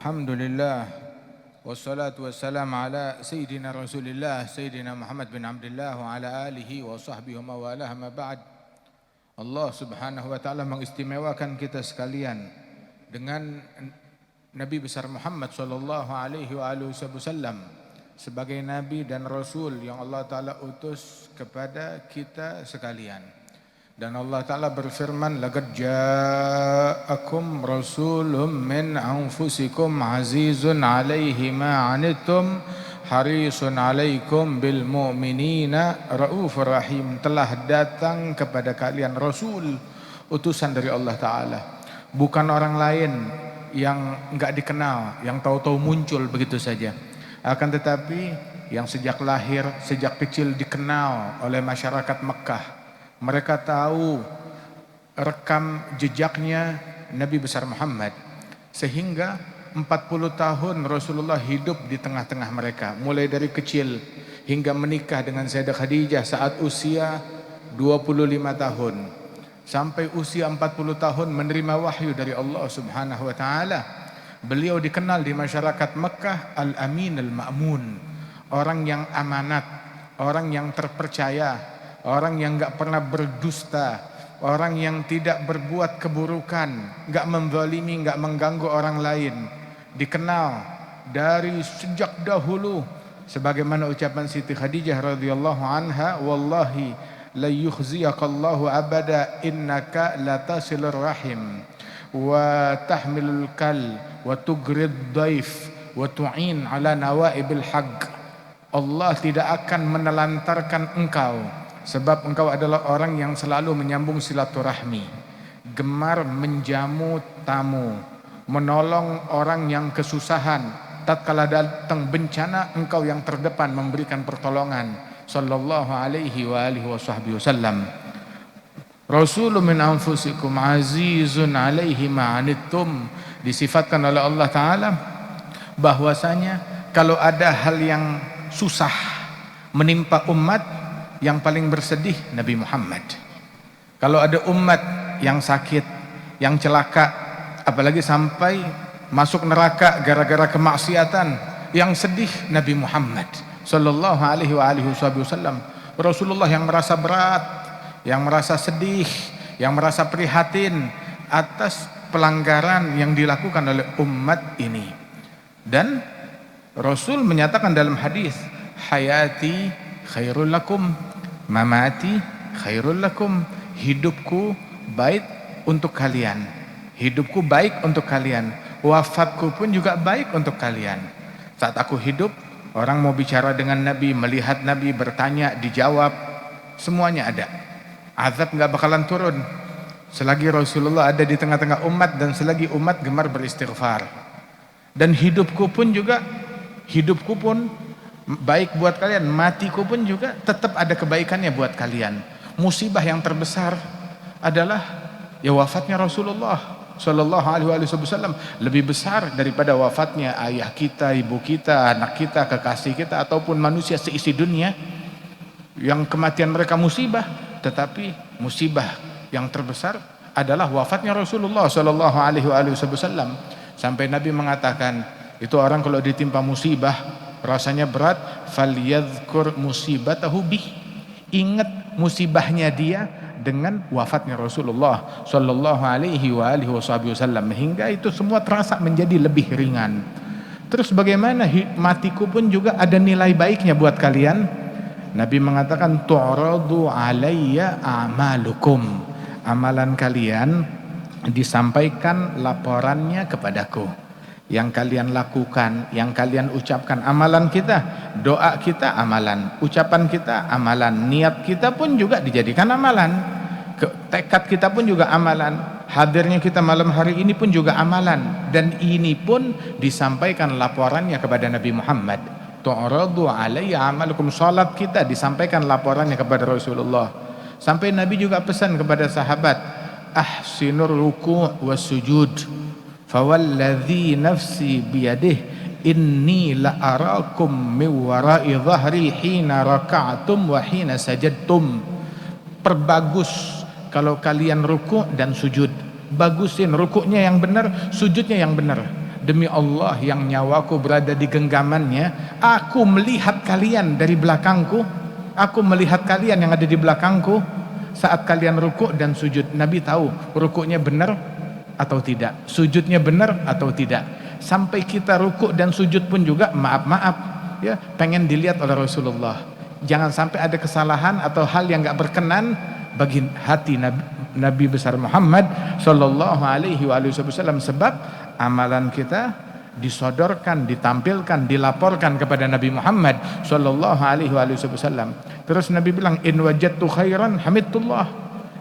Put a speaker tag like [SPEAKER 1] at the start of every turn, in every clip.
[SPEAKER 1] Alhamdulillah wassalatu wassalamu ala sayyidina Rasulillah sayyidina Muhammad bin Abdullah wa ala alihi wa sahbihi wa mawalah, ma ba'd. Allah Subhanahu wa taala mengistimewakan kita sekalian dengan Nabi besar Muhammad sallallahu alaihi wa alihi wasallam sebagai nabi dan rasul yang Allah taala utus kepada kita sekalian. Dan Allah Ta'ala berfirman, laqad ja'akum rasulun min anfusikum azizun alaihi ma anittum harisun alaikum bil mu'minina raufur rahim. Telah datang kepada kalian rasul, utusan dari Allah Ta'ala, bukan orang lain yang enggak dikenal, yang tahu-tahu muncul begitu saja, akan tetapi yang sejak lahir, sejak kecil dikenal oleh masyarakat Mekah. Mereka tahu rekam jejaknya Nabi besar Muhammad, sehingga 40 tahun Rasulullah hidup di tengah-tengah mereka, mulai dari kecil hingga menikah dengan Sayyidah Khadijah saat usia 25 tahun, sampai usia 40 tahun menerima wahyu dari Allah Subhanahu wa taala. Beliau dikenal di masyarakat Mekah Al-Amin Al-Ma'mun, orang yang amanat, orang yang terpercaya, orang yang enggak pernah berdusta, orang yang tidak berbuat keburukan, enggak menzalimi, enggak mengganggu orang lain. Dikenal dari sejak dahulu sebagaimana ucapan Siti Khadijah radhiyallahu anha, wallahi la yukhziyakallahu abada innaka latasilur rahim wa tahmilul kal wa tugrid dhaif wa tu'in ala nawaibil haqq. Allah tidak akan menelantarkan engkau, sebab engkau adalah orang yang selalu menyambung silaturahmi, gemar menjamu tamu, menolong orang yang kesusahan. Tatkala datang bencana, engkau yang terdepan memberikan pertolongan. Sallallahu alaihi wa alihi wasallam. Rasulun min anfusikum azizun alaihi ma anittum. Disifatkan oleh Allah Ta'ala bahwasanya kalau ada hal yang susah menimpa umat, yang paling bersedih Nabi Muhammad. Kalau ada umat yang sakit, yang celaka, apalagi sampai masuk neraka gara-gara kemaksiatan, yang sedih Nabi Muhammad sallallahu alaihi wa alihi wasallam. Rasulullah yang merasa berat, yang merasa sedih, yang merasa prihatin atas pelanggaran yang dilakukan oleh umat ini. Dan Rasul menyatakan dalam hadis, hayati khairul lakum, mamati khairul lakum. Hidupku baik untuk kalian, hidupku baik untuk kalian, wafatku pun juga baik untuk kalian. Saat aku hidup, orang mau bicara dengan Nabi, melihat Nabi, bertanya, dijawab, semuanya ada. Azab gak bakalan turun selagi Rasulullah ada di tengah-tengah umat dan selagi umat gemar beristighfar. Dan hidupku pun baik buat kalian, matiku pun juga tetap ada kebaikannya buat kalian. Musibah yang terbesar adalah ya wafatnya Rasulullah sallallahu alaihi wasallam, lebih besar daripada wafatnya ayah kita, ibu kita, anak kita, kekasih kita, ataupun manusia seisi dunia yang kematian mereka musibah. Tetapi musibah yang terbesar adalah wafatnya Rasulullah sallallahu alaihi wasallam. Sampai Nabi mengatakan, itu orang kalau ditimpa musibah rasanya berat, falyadhkur musibatahu bih, ingat musibahnya dia dengan wafatnya Rasulullah sallallahu alaihi wa alihi wasallam, hingga itu semua terasa menjadi lebih ringan. Terus bagaimana matiku pun juga ada nilai baiknya buat kalian. Nabi mengatakan, tu'radu alayya a'malukum, amalan kalian disampaikan laporannya kepadaku. Yang kalian lakukan, yang kalian ucapkan, amalan kita, doa kita amalan, ucapan kita amalan, niat kita pun juga dijadikan amalan, tekad kita pun juga amalan, hadirnya kita malam hari ini pun juga amalan. Dan ini pun disampaikan laporannya kepada Nabi Muhammad. Tu'radu alayya amalukum, salat kita disampaikan laporannya kepada Rasulullah. Sampai Nabi juga pesan kepada sahabat, ahsinur ruku' was sujud, fawalladhi nafsi biyadih inni la arakum min wara'i dhahri hina raka'tum wa hina sajadtum. Perbagus kalau kalian ruku' dan sujud, bagusin rukuknya yang benar, sujudnya yang benar. demi Allah yang nyawaku berada di genggamannya, aku melihat kalian dari belakangku, aku melihat kalian yang ada di belakangku saat kalian rukuk dan sujud. Nabi tahu rukuknya benar atau tidak, sujudnya benar atau tidak. Sampai kita rukuk dan sujud pun juga maaf ya, pengen dilihat oleh Rasulullah. Jangan sampai ada kesalahan atau hal yang gak berkenan bagi hati Nabi besar Muhammad sallallahu alaihi wasallam, sebab amalan kita disodorkan, ditampilkan, dilaporkan kepada Nabi Muhammad sallallahu alaihi wasallam. Terus Nabi bilang, in wajadtu khairan hamidullah,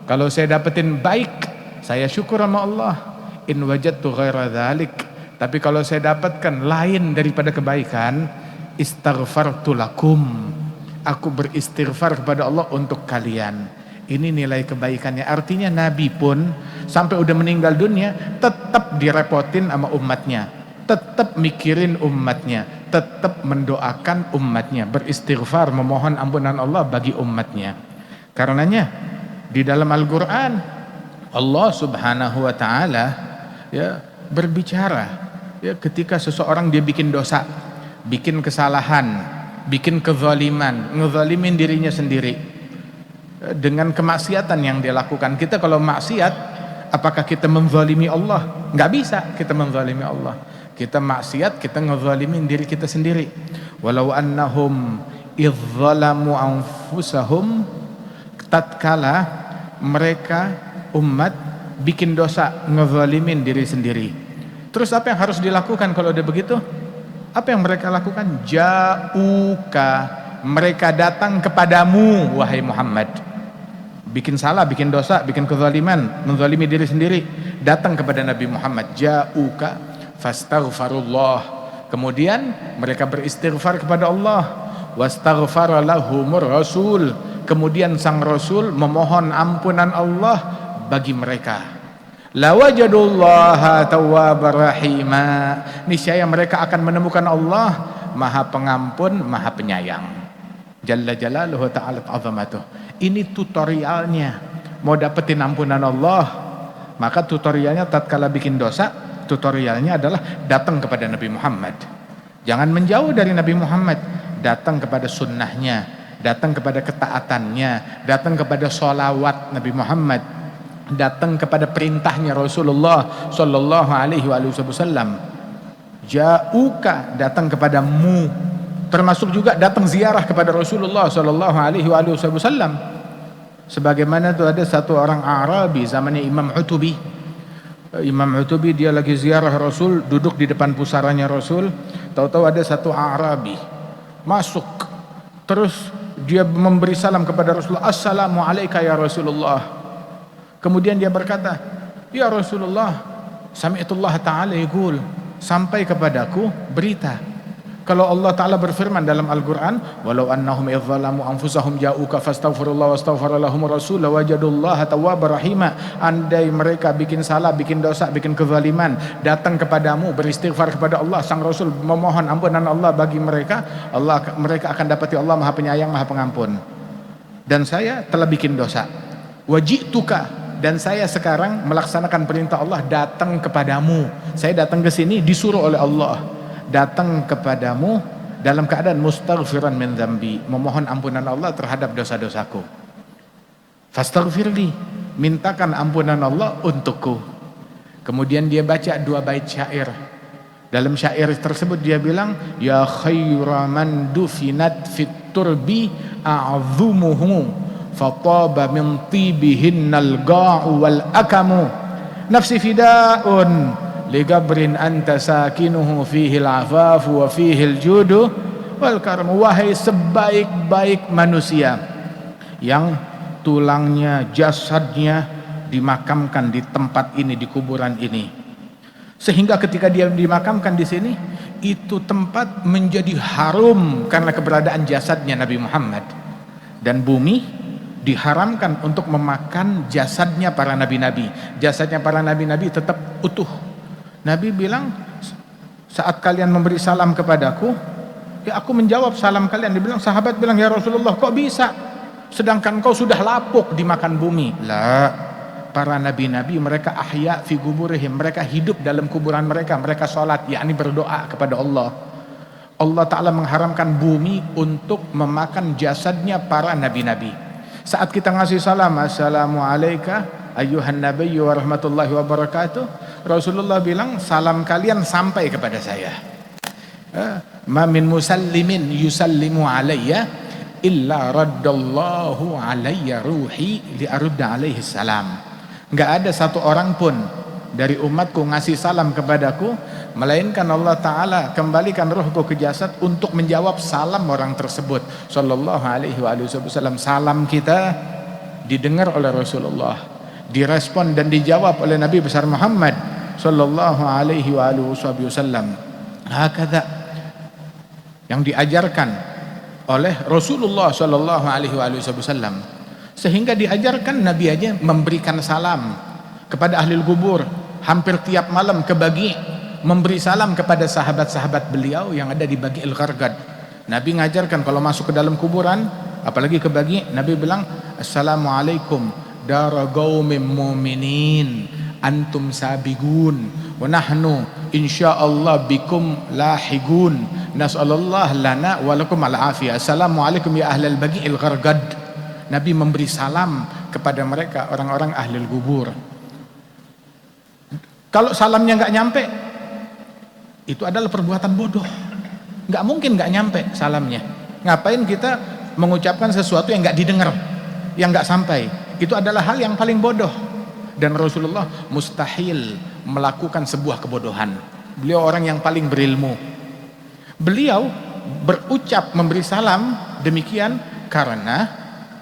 [SPEAKER 1] kalau saya dapetin baik saya syukur sama Allah. In wajadtu ghaira dzalik, tapi kalau saya dapatkan lain daripada kebaikan, istaghfartu lakum, aku beristighfar kepada Allah untuk kalian. Ini nilai kebaikannya. Artinya Nabi pun sampai udah meninggal dunia tetap direpotin sama umatnya, tetap mikirin umatnya, tetap mendoakan umatnya, beristighfar, memohon ampunan Allah bagi umatnya. Karenanya di dalam Al-Quran Allah subhanahu wa ta'ala ya berbicara ya, ketika seseorang dia bikin dosa, bikin kesalahan, bikin kezaliman, ngezalimin dirinya sendiri dengan kemaksiatan yang dia lakukan. Kita kalau maksiat, apakah kita menzalimi Allah? Nggak bisa kita menzalimi Allah. Kita maksiat, kita ngezalimin diri kita sendiri. Walau annahum idzalamu anfusahum, tatkala mereka umat bikin dosa, ngezalimin diri sendiri. Terus apa yang harus dilakukan kalau udah begitu? Apa yang mereka lakukan? Ja'uka, mereka datang kepadamu wahai Muhammad. Bikin salah, bikin dosa, bikin kezaliman, menzalimi diri sendiri, datang kepada Nabi Muhammad. Ja'uka fastaghfarullah, kemudian mereka beristighfar kepada Allah. Wastaghfara lahumur rasul, kemudian sang rasul memohon ampunan Allah bagi mereka. Lawajadullaha tawwabar rahima, niscaya mereka akan menemukan Allah Maha Pengampun, Maha Penyayang. Jalla jalaluhu ta'ala azamatuh. Ini tutorialnya. Mau dapetin ampunan Allah, maka tutorialnya tatkala bikin dosa, tutorialnya adalah datang kepada Nabi Muhammad. Jangan menjauh dari Nabi Muhammad, datang kepada sunnahnya, datang kepada ketaatannya, datang kepada sholawat Nabi Muhammad, datang kepada perintahnya Rasulullah sallallahu alaihi wasallam. Ja'uka, datang kepadamu, termasuk juga datang ziarah kepada Rasulullah sallallahu alaihi wasallam. Sebagaimana itu ada satu orang Arabi zamannya Imam Utubi. Imam Utubi dia lagi ziarah Rasul, duduk di depan pusaranya Rasul. Tahu-tahu ada satu Arabi masuk, terus dia memberi salam kepada Rasulullah, assalamu alayka ya Rasulullah. Kemudian dia berkata, ya Rasulullah, sami'tullah ta'ala yaqul, sampai kepadaku berita kalau Allah Ta'ala berfirman dalam Al-Quran, walau annahum idzalamu anfusahum ja'uka fastaghfirullah wastaghfara lahum rasul wajadullaha tawwabar rahima. Andai mereka bikin salah, bikin dosa, bikin kezaliman, datang kepadamu beristighfar kepada Allah, sang Rasul memohon ampunan Allah bagi mereka, mereka akan dapati Allah Maha Penyayang, Maha Pengampun. Dan saya telah bikin dosa, wajituka, dan saya sekarang melaksanakan perintah Allah, datang kepadamu. Saya datang ke sini disuruh oleh Allah, datang kepadamu dalam keadaan mustaghfiran min dzambi, memohon ampunan Allah terhadap dosa-dosaku. Fastaghfirli, mintakan ampunan Allah untukku. Kemudian dia baca 2 bait syair. Dalam syair tersebut dia bilang, ya khaira man dufinat fit turbi a'zumuhu fataba min tibihinnal ga'u wal akamu, nafsi fida'un ligabrin anta sakinuhu fihil afafu wa fihil judu wal karam. Wahai sebaik-baik manusia yang tulangnya, jasadnya dimakamkan di tempat ini, di kuburan ini, sehingga ketika dia dimakamkan di sini, itu tempat menjadi harum karena keberadaan jasadnya Nabi Muhammad. Dan bumi diharamkan untuk memakan jasadnya para nabi-nabi. Jasadnya para nabi-nabi tetap utuh. Nabi bilang, saat kalian memberi salam kepadaku, ya aku menjawab salam kalian. Dia bilang, sahabat bilang, ya Rasulullah, kok bisa? Sedangkan kau sudah lapuk dimakan bumi. Lah, para nabi-nabi, mereka ahya fi kuburihim, mereka hidup dalam kuburan mereka, mereka sholat, yakni berdoa kepada Allah. Allah Ta'ala mengharamkan bumi untuk memakan jasadnya para nabi-nabi. Saat kita ngasih salam, assalamu alayka ayyuhan nabiyyu wa rahmatullahi wa barakatuh, Rasulullah bilang salam kalian sampai kepada saya. Ma min musallimin yusallimu alayya illa raddallahu alayya ruhi li arudda alaihi salam. Enggak ada satu orang pun dari umatku ngasih salam kepadaku, melainkan Allah Ta'ala kembalikan ruhku ke jasad untuk menjawab salam orang tersebut. Sallallahu alaihi wasallam. Salam kita didengar oleh Rasulullah, direspon dan dijawab oleh Nabi besar Muhammad sallallahu alaihi wasallam. Hakadha yang diajarkan oleh Rasulullah sallallahu alaihi wasallam, sehingga diajarkan Nabi aja memberikan salam kepada ahli kubur. Hampir tiap malam ke Baqi' memberi salam kepada sahabat-sahabat beliau yang ada di Baqi'il Gharqad. Nabi ngajarkan kalau masuk ke dalam kuburan, apalagi ke Baqi', Nabi bilang assalamualaikum dara qaumin mu'minin antum sabigun wa nahnu insyaallah bikum lahigun nas'alullah lana wa lakum al-afiyah. Assalamualaikum ya ahlal Baqi'il Gharqad. Nabi memberi salam kepada mereka, orang-orang ahli kubur. Kalau salamnya nggak nyampe, itu adalah perbuatan bodoh. Nggak mungkin nggak nyampe salamnya. Ngapain kita mengucapkan sesuatu yang nggak didengar, yang nggak sampai? Itu adalah hal yang paling bodoh. Dan Rasulullah mustahil melakukan sebuah kebodohan. Beliau orang yang paling berilmu. Beliau berucap memberi salam demikian karena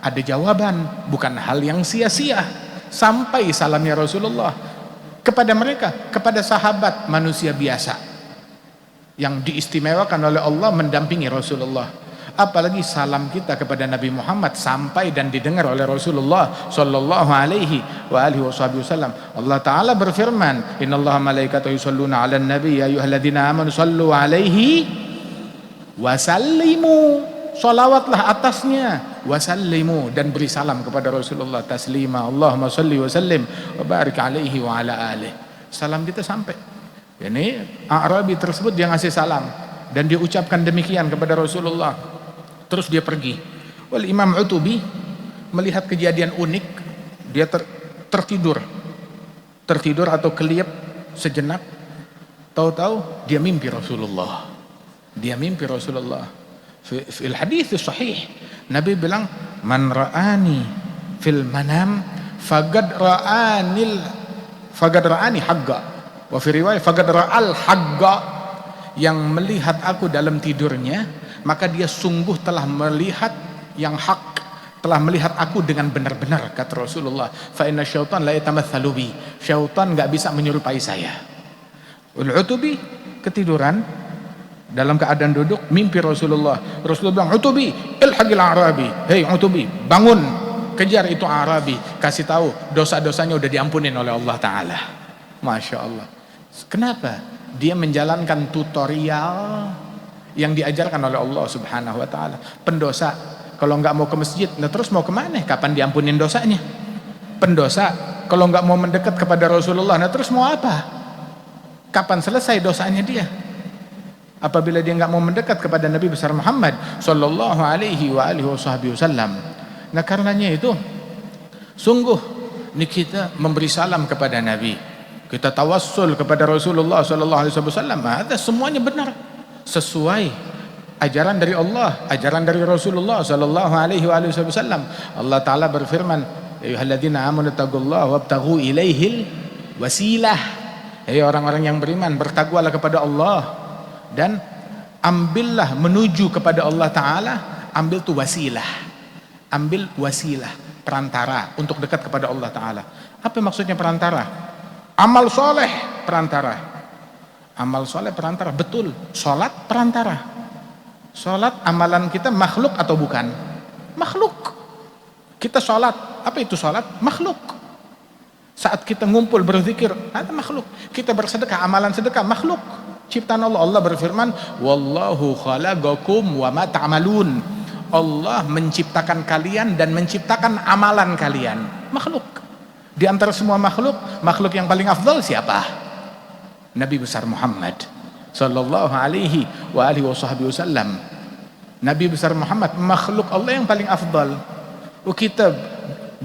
[SPEAKER 1] ada jawaban, bukan hal yang sia-sia. Sampai salamnya Rasulullah kepada mereka, kepada sahabat manusia biasa yang diistimewakan oleh Allah mendampingi Rasulullah. Apalagi salam kita kepada Nabi Muhammad sampai dan didengar oleh Rasulullah sallallahu alaihi wasallam. Allah Ta'ala berfirman, innallaha malaikatahu yusholluna 'alan nabi ya ayyuhalladzina amanu shallu 'alaihi wasallimu. Sholawatlah atasnya, wasallimu, dan beri salam kepada Rasulullah taslima. Allahumma sholli wa sallim wa barik alaihi wa ala alihi. Salam kita sampai. Ini A'rabi tersebut dia ngasih salam dan dia ucapkan demikian kepada Rasulullah. Terus dia pergi. Wal Imam Utubi melihat kejadian unik. Dia tertidur atau keliyap sejenak. Tahu-tahu dia mimpi Rasulullah. Fil hadits sahih Nabi bilang man ra'ani fil manam faqad ra'ani haqqa, wa fi riwayah faqad ra'al haqqa. Yang melihat aku dalam tidurnya maka dia sungguh telah melihat yang hak, telah melihat aku dengan benar-benar, kata Rasulullah. Fa inna syaitan la yatamatsalu bi, syaitan enggak bisa menyerupai saya. Al-Utubi ketiduran dalam keadaan duduk, mimpi Rasulullah. Rasulullah bilang, Utubi, ilhaqil Arabi. Hei Utubi, bangun, kejar itu Arabi, kasih tahu dosa-dosanya udah diampunin oleh Allah Ta'ala. Masya Allah. Kenapa? Dia menjalankan tutorial yang diajarkan oleh Allah Subhanahu Wa Ta'ala. Pendosa kalau nggak mau ke masjid, nah terus mau kemana? Kapan diampunin dosanya? Pendosa kalau nggak mau mendekat kepada Rasulullah, nah terus mau apa? Kapan selesai dosanya dia? Apabila dia nggak mau mendekat kepada Nabi besar Muhammad sallallahu alaihi wasallam. Nah karenanya itu sungguh ini kita memberi salam kepada Nabi, kita tawassul kepada Rasulullah sallallahu alaihi wasallam, ada semuanya benar sesuai ajaran dari Allah, ajaran dari Rasulullah sallallahu alaihi wasallam. Allah Ta'ala berfirman, ayyuhalladzina amanu taqullaha wabtaghu ilaihil wasilah. Hei orang-orang yang beriman, bertakwalah kepada Allah dan ambillah menuju kepada Allah Ta'ala, ambil tuh wasilah, ambil wasilah, perantara untuk dekat kepada Allah Ta'ala. Apa maksudnya perantara? Amal soleh perantara, amal soleh perantara, betul. Sholat perantara. Sholat amalan kita makhluk atau bukan? Makhluk. Kita sholat, apa itu sholat? Makhluk. Saat kita ngumpul berzikir, ada makhluk. Kita bersedekah, amalan sedekah, makhluk. Ciptaan Allah. Allah berfirman, wallahu khalaqakum wa ma ta'malun. Allah menciptakan kalian dan menciptakan amalan kalian. Makhluk. Di antara semua makhluk yang paling afdal siapa? Nabi besar Muhammad sallallahu alaihi wa alihi wasallam. Nabi besar Muhammad, makhluk Allah yang paling afdal. Kita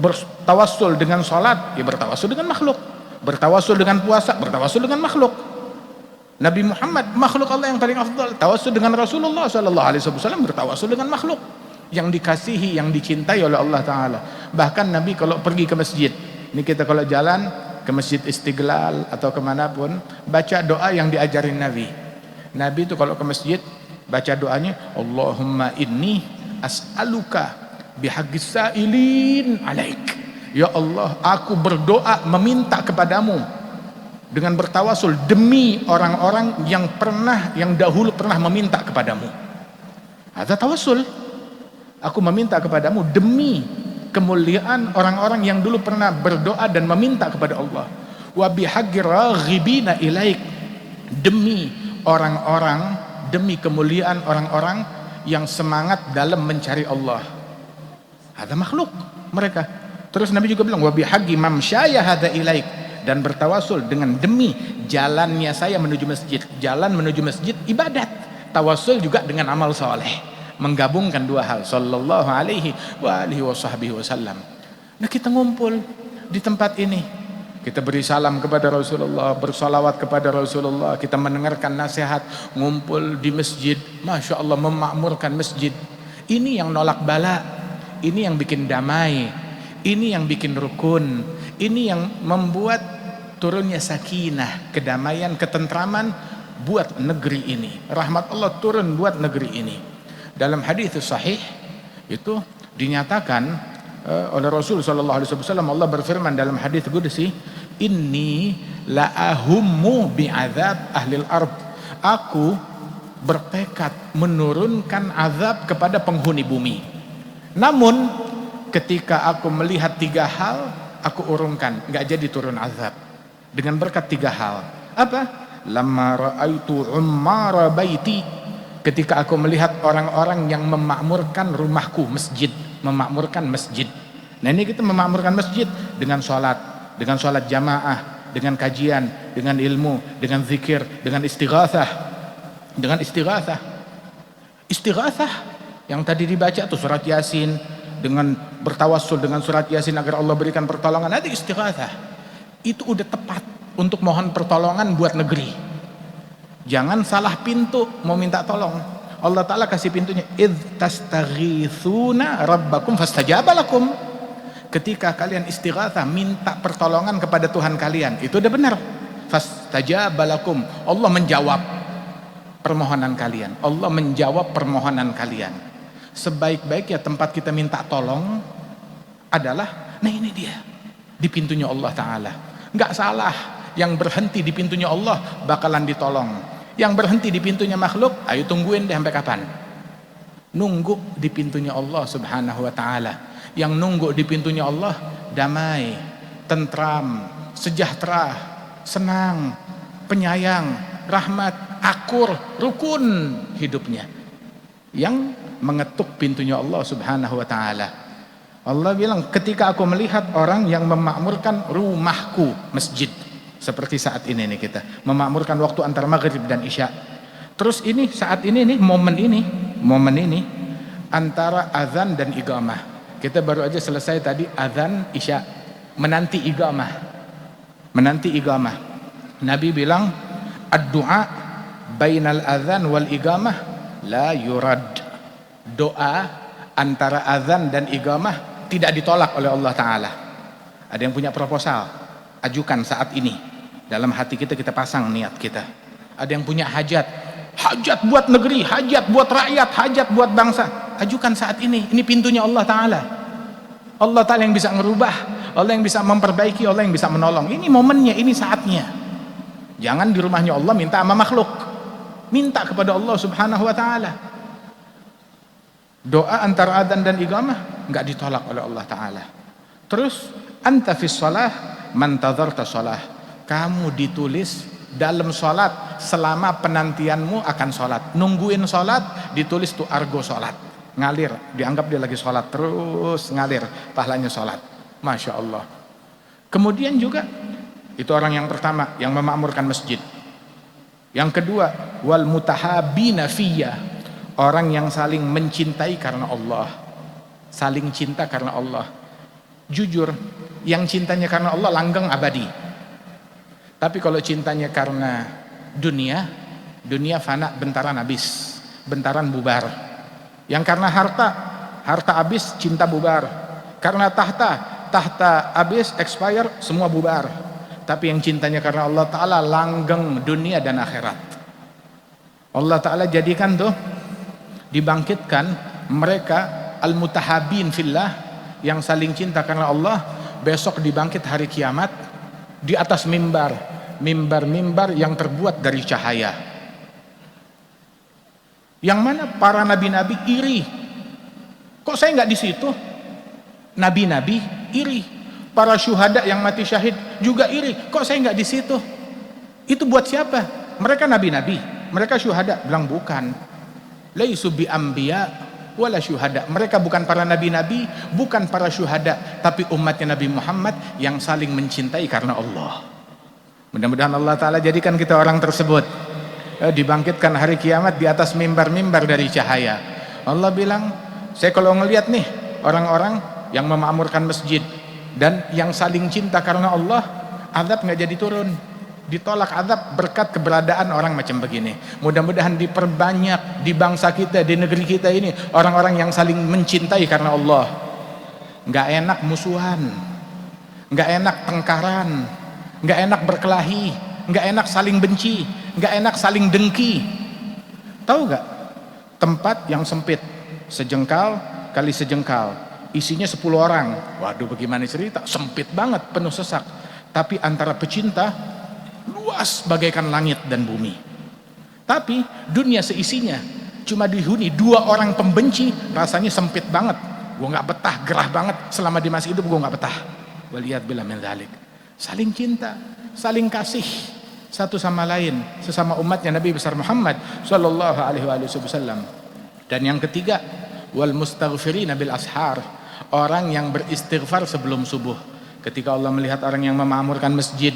[SPEAKER 1] bertawassul dengan salat, ya bertawassul dengan makhluk. Bertawassul dengan puasa, bertawassul dengan makhluk. Nabi Muhammad, makhluk Allah yang paling afdal. Tawassul dengan Rasulullah sallallahu alaihi wasallam, bertawassul dengan makhluk yang dikasihi, yang dicintai oleh Allah Ta'ala. Bahkan Nabi kalau pergi ke masjid, ini kita kalau jalan ke Masjid Istiqlal atau kemanapun, baca doa yang diajarin Nabi. Nabi itu kalau ke masjid, baca doanya, Allahumma inni as'aluka bihaqqis sa'ilin alaik. Ya Allah, aku berdoa meminta kepadamu dengan bertawasul demi orang-orang yang dahulu pernah meminta kepadamu. Ada tawasul. Aku meminta kepadamu demi kemuliaan orang-orang yang dulu pernah berdoa dan meminta kepada Allah. Wa bihaqqi raghibina ilaik, demi orang-orang, demi kemuliaan orang-orang yang semangat dalam mencari Allah. Ada makhluk mereka. Terus Nabi juga bilang wa bihaqqi mamsyaya hadza ilaik, dan bertawasul dengan demi jalannya saya menuju masjid. Jalan menuju masjid ibadat. Tawasul juga dengan amal soleh, menggabungkan dua hal, sallallahu alaihi wa alihi wasallam. Nah, kita ngumpul di tempat ini, kita beri salam kepada Rasulullah, bersalawat kepada Rasulullah, kita mendengarkan nasihat, ngumpul di masjid, masya Allah, memakmurkan masjid. Ini yang nolak bala, ini yang bikin damai, ini yang bikin rukun, ini yang membuat turunnya sakinah, kedamaian, ketentraman buat negeri ini. Rahmat Allah turun buat negeri ini. Dalam hadis sahih itu dinyatakan oleh Rasul sallallahu alaihi wasallam, Allah berfirman dalam hadis qudsi, inni la ahummu bi'adzab ahlil ard. Aku bertekad menurunkan azab kepada penghuni bumi. Namun ketika aku melihat tiga hal, aku urungkan, enggak jadi turun azab dengan berkat tiga hal. Apa? Lamma ra'aitu ummara baiti, ketika aku melihat orang-orang yang memakmurkan rumahku, masjid, memakmurkan masjid. Nah, ini kita memakmurkan masjid dengan sholat jamaah, dengan kajian, dengan ilmu, dengan zikir, dengan istighatsah, yang tadi dibaca tuh surat Yasin, dengan bertawassul dengan surat Yasin agar Allah berikan pertolongan. Ada istighatsah, itu udah tepat untuk mohon pertolongan buat negeri. Jangan salah pintu mau minta tolong. Allah Ta'ala kasih pintunya, idh tastaghithuna rabbakum fastajaba lakum. Ketika kalian istighatsah, minta pertolongan kepada Tuhan kalian, itu udah benar, fastajaba lakum. Allah menjawab permohonan kalian, Allah menjawab permohonan kalian. Sebaik-baiknya tempat kita minta tolong adalah, nah ini dia, di pintunya Allah Ta'ala. Nggak salah, yang berhenti di pintunya Allah bakalan ditolong. Yang berhenti di pintunya makhluk, ayo tungguin deh sampai kapan. Nunggu di pintunya Allah Subhanahu wa Ta'ala. Yang nunggu di pintunya Allah damai, tentram, sejahtera, senang, penyayang, rahmat, akur, rukun hidupnya. Yang mengetuk pintunya Allah Subhanahu wa Ta'ala. Allah bilang, ketika aku melihat orang yang memakmurkan rumahku, masjid, seperti saat ini nih, kita memakmurkan waktu antara maghrib dan isya. Terus ini saat ini nih, momen ini antara azan dan iqamah. Kita baru aja selesai tadi azan isya, menanti iqamah. Nabi bilang, ad-du'a bainal azan wal iqamah la yurad. Doa antara azan dan iqamah tidak ditolak oleh Allah Ta'ala. Ada yang punya proposal, ajukan saat ini. Dalam hati kita, kita pasang niat kita. Ada yang punya hajat buat negeri, hajat buat rakyat, hajat buat bangsa, ajukan saat ini. Ini pintunya Allah Ta'ala. Allah Ta'ala yang bisa merubah, Allah yang bisa memperbaiki, Allah yang bisa menolong. Ini momennya, ini saatnya. Jangan di rumahnya Allah minta sama makhluk, minta kepada Allah Subhanahu wa Ta'ala. Doa antara adzan dan iqamah enggak ditolak oleh Allah Ta'ala. Terus, anta fis shalah man tadharta shalah. Kamu ditulis dalam sholat selama penantianmu akan sholat. Nungguin sholat, ditulis tuh argo sholat, ngalir, dianggap dia lagi sholat, terus ngalir pahalanya sholat. Masya Allah.
[SPEAKER 2] Kemudian juga itu orang yang pertama yang memakmurkan masjid. Yang kedua, wal mutahabina fiyya, orang yang saling mencintai karena Allah. Saling cinta karena Allah. Jujur, yang cintanya karena Allah langgeng abadi. Tapi kalau cintanya karena dunia, dunia fana, bentaran habis, bentaran bubar. Yang karena harta, harta habis, cinta bubar. Karena tahta, tahta habis, expire, semua bubar. Tapi yang cintanya karena Allah Ta'ala langgeng dunia dan akhirat. Allah Ta'ala jadikan tuh, dibangkitkan mereka al-mutahabin fillah, yang saling cinta karena Allah, besok dibangkit hari kiamat di atas mimbar, mimbar yang terbuat dari cahaya, yang mana para nabi-nabi iri. Kok saya nggak di situ? Nabi-nabi iri, para syuhada yang mati syahid juga iri. Kok saya nggak di situ? Itu buat siapa? Mereka nabi-nabi, mereka syuhada. Bilang bukan. Laisu bi anbiya wala syuhada. Mereka bukan para nabi-nabi, bukan para syuhada, tapi umatnya Nabi Muhammad yang saling mencintai karena Allah. Mudah-mudahan Allah Ta'ala jadikan kita orang tersebut, dibangkitkan hari kiamat di atas mimbar-mimbar dari cahaya. Allah bilang, saya kalau ngelihat nih orang-orang yang memakmurkan masjid dan yang saling cinta karena Allah, azab nggak jadi turun, ditolak azab berkat keberadaan orang macam begini. Mudah-mudahan diperbanyak di bangsa kita, di negeri kita ini, orang-orang yang saling mencintai karena Allah. Nggak enak musuhan, nggak enak tengkaran, nggak enak berkelahi, nggak enak saling benci, nggak enak saling dengki. Tahu nggak? Tempat yang sempit, sejengkal kali sejengkal, isinya 10 orang. Waduh, bagaimana cerita? Sempit banget, penuh sesak. Tapi antara pecinta luas bagaikan langit dan bumi. Tapi dunia seisinya cuma dihuni 2 orang pembenci, rasanya sempit banget. Gue nggak betah, gerah banget selama di masa hidup, gue nggak betah. Waliyadzubillah min dzalik. Saling cinta, saling kasih satu sama lain, sesama umatnya Nabi besar Muhammad sallallahu alaihi wasallam. Dan yang ketiga, wal mustaghfirina bil ashar, orang yang beristighfar sebelum subuh. Ketika Allah melihat orang yang memakmurkan masjid,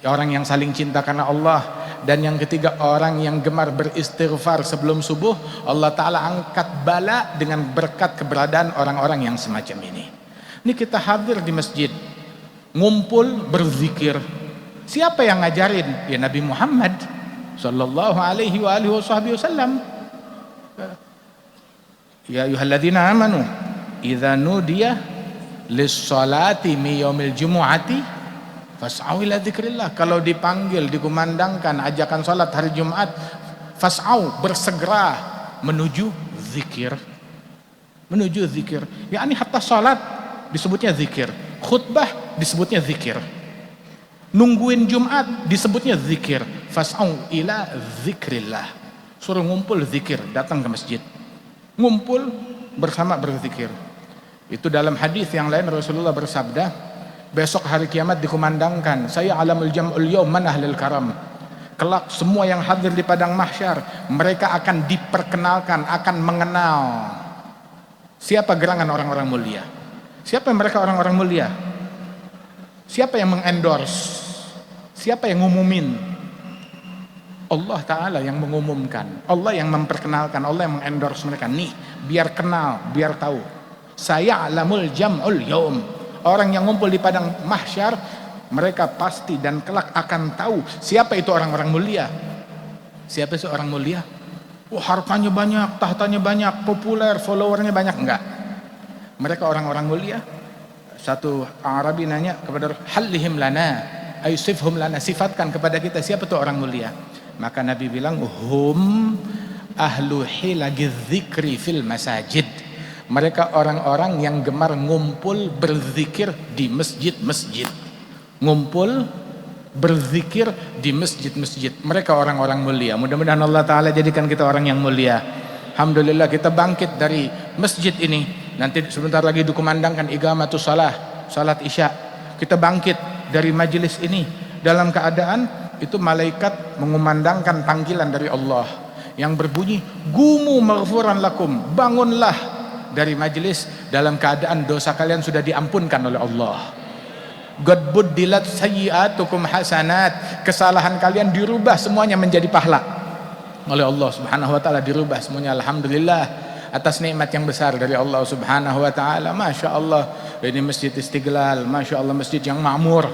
[SPEAKER 2] orang yang saling cinta karena Allah. Dan yang ketiga, orang yang gemar beristighfar sebelum subuh, Allah Ta'ala angkat bala dengan berkat keberadaan orang-orang yang semacam ini. Ini kita hadir di masjid, ngumpul berzikir. Siapa yang ngajarin? Ya Nabi Muhammad sallallahu alaihi wasallam. Ya ayyuhalladzina amanu idza nudiya lis-salati min yaumil jumu'ati fas'au ila dzikrillah. Kalau dipanggil, dikumandangkan ajakan salat hari Jumat, fas'au, bersegera menuju zikir. Menuju zikir. Yakni hatta salat disebutnya zikir, khutbah disebutnya zikir, nungguin Jumat disebutnya zikir. Fas'au ila dzikrillah. Suruh ngumpul zikir, datang ke masjid. Ngumpul bersama berzikir. Itu dalam hadis yang lain Rasulullah bersabda, besok hari kiamat dikumandangkan, saya alamul jam'ul yaum man ahlil karam. Kelak semua yang hadir di padang mahsyar, mereka akan diperkenalkan, akan mengenal siapa gerangan orang-orang mulia. Siapa mereka orang-orang mulia? Siapa yang mengendorse? Siapa yang ngumumin? Allah Ta'ala yang mengumumkan, Allah yang memperkenalkan, Allah yang mengendorse mereka. Nih, biar kenal, biar tahu. Saya alamul jam'ul yaum. Orang yang ngumpul di padang mahsyar, mereka pasti dan kelak akan tahu siapa itu orang-orang mulia. Siapa itu orang mulia? Oh, hartanya banyak, tahtanya banyak, populer, followernya banyak. Enggak. Mereka orang-orang mulia. Satu Arabi nanya kepada halihim lana, ayusifhum lana, sifatkan kepada kita siapa itu orang mulia. Maka Nabi bilang, hum ahlu hilagiz zikri fil masajid. Mereka orang-orang yang gemar ngumpul berzikir di masjid-masjid. Ngumpul berzikir di masjid-masjid. Mereka orang-orang mulia. Mudah-mudahan Allah Ta'ala jadikan kita orang yang mulia. Alhamdulillah kita bangkit dari masjid ini. Nanti sebentar lagi dikumandangkan iqamatus shalah, salat isya. Kita bangkit dari majelis ini dalam keadaan itu malaikat mengumandangkan panggilan dari Allah yang berbunyi, gumu maghfuran lakum, bangunlah dari majelis dalam keadaan dosa kalian sudah diampunkan oleh Allah. God buddilat sayyi'atukum hasanat. Kesalahan kalian dirubah semuanya menjadi pahala oleh Allah Subhanahu wa taala, dirubah semuanya. Alhamdulillah atas nikmat yang besar dari Allah Subhanahu wa taala. Masya Allah, ini Masjid Istiqlal, Masya Allah, masjid yang makmur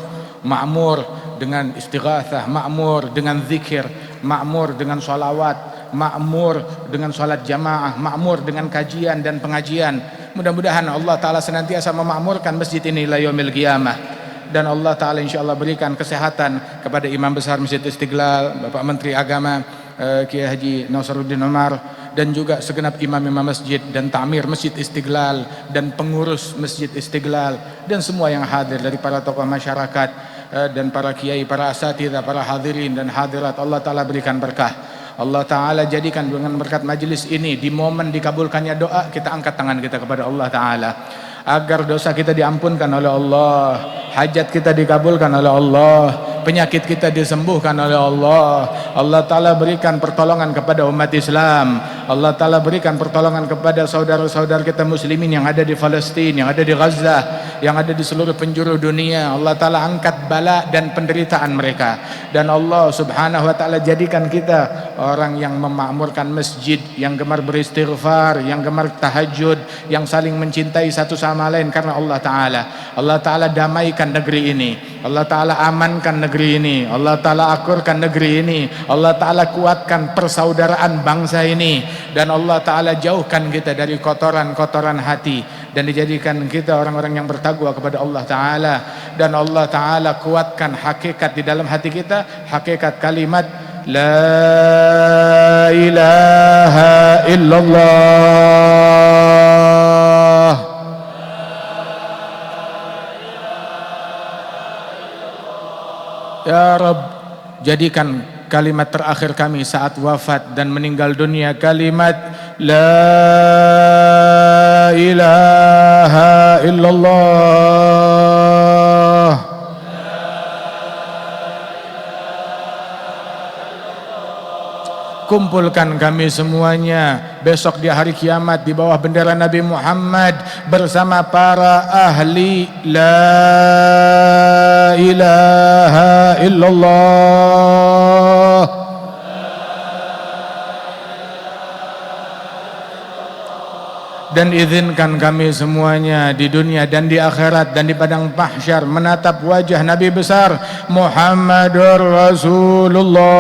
[SPEAKER 2] dengan istighatsah, makmur dengan zikir, makmur dengan sholawat, makmur dengan sholat jamaah, makmur dengan kajian dan pengajian. Mudah-mudahan Allah Ta'ala senantiasa memakmurkan masjid ini ila yaumil qiyamah. Dan Allah Ta'ala insyaAllah berikan kesehatan kepada Imam Besar Masjid Istiqlal, Bapak Menteri Agama Kiai Haji Nasaruddin Umar, dan juga segenap imam-imam masjid dan ta'mir Masjid Istiqlal dan pengurus Masjid Istiqlal dan semua yang hadir dari para tokoh masyarakat dan para kiai, para asatidzah, para hadirin dan hadirat. Allah Ta'ala berikan berkah. Allah Ta'ala jadikan dengan berkat majelis ini, di momen dikabulkannya doa, kita angkat tangan kita kepada Allah Ta'ala agar dosa kita diampunkan oleh Allah, hajat kita dikabulkan oleh Allah, penyakit kita disembuhkan oleh Allah. Allah Ta'ala berikan pertolongan kepada umat Islam. Allah Ta'ala berikan pertolongan kepada saudara-saudara kita muslimin yang ada di Palestina, yang ada di Gaza, yang ada di seluruh penjuru dunia. Allah Ta'ala angkat bala dan penderitaan mereka. Dan Allah Subhanahu wa Ta'ala jadikan kita orang yang memakmurkan masjid, yang gemar beristighfar, yang gemar tahajud, yang saling mencintai satu sama lain karena Allah Ta'ala. Allah Ta'ala damaikan negeri ini, Allah Ta'ala amankan negeri ini, Allah Ta'ala akurkan negeri ini, Allah Ta'ala kuatkan persaudaraan bangsa ini, dan Allah Ta'ala jauhkan kita dari kotoran-kotoran hati, dan dijadikan kita orang-orang yang bertakwa kepada Allah Ta'ala. Dan Allah Ta'ala kuatkan hakikat di dalam hati kita, hakikat kalimat La ilaha illallah. Ya Rabb, jadikan kalimat terakhir kami saat wafat dan meninggal dunia kalimat La ilaha illallah. Kumpulkan kami semuanya besok di hari kiamat di bawah bendera Nabi Muhammad bersama para ahli La ilaha illallah. Dan izinkan kami semuanya di dunia dan di akhirat dan di padang mahsyar menatap wajah Nabi besar Muhammadur Rasulullah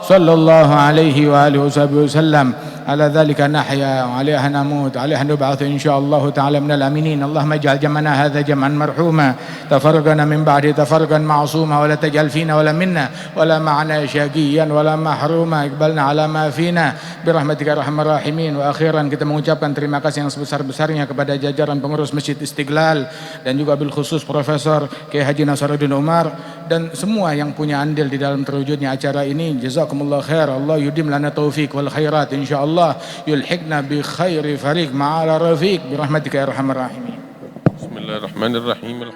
[SPEAKER 2] sallallahu alaihi wa alihi wasallam. على ذلك نحيا وعليها نموت وعليها نبعث إن شاء الله تعالى من الآمنين. اللهم اجعل جمعنا هذا جمعا مرحوما تفرقنا من بعده تفرقا معصوما ولا تجعل فينا ولا منا ولا معنا شقيا ولا محروما. اقبلنا على ما فينا برحمتك يا أرحم الراحمين. وأخيرا kita mengucapkan terima kasih yang sebesar-besarnya kepada jajaran pengurus Masjid Istiqlal dan juga bil khusus Profesor Kiai Haji Nasaruddin Umar dan semua yang punya andil di dalam terwujudnya acara ini. Jazakumullah khair. Allah yudim lana taufik wal khairat insyaallah. Allah yulhiqna bi khairi fariq ma'ala rafiq birahmatika ya arhamar rahimin.
[SPEAKER 3] Bismillahirrahmanirrahim.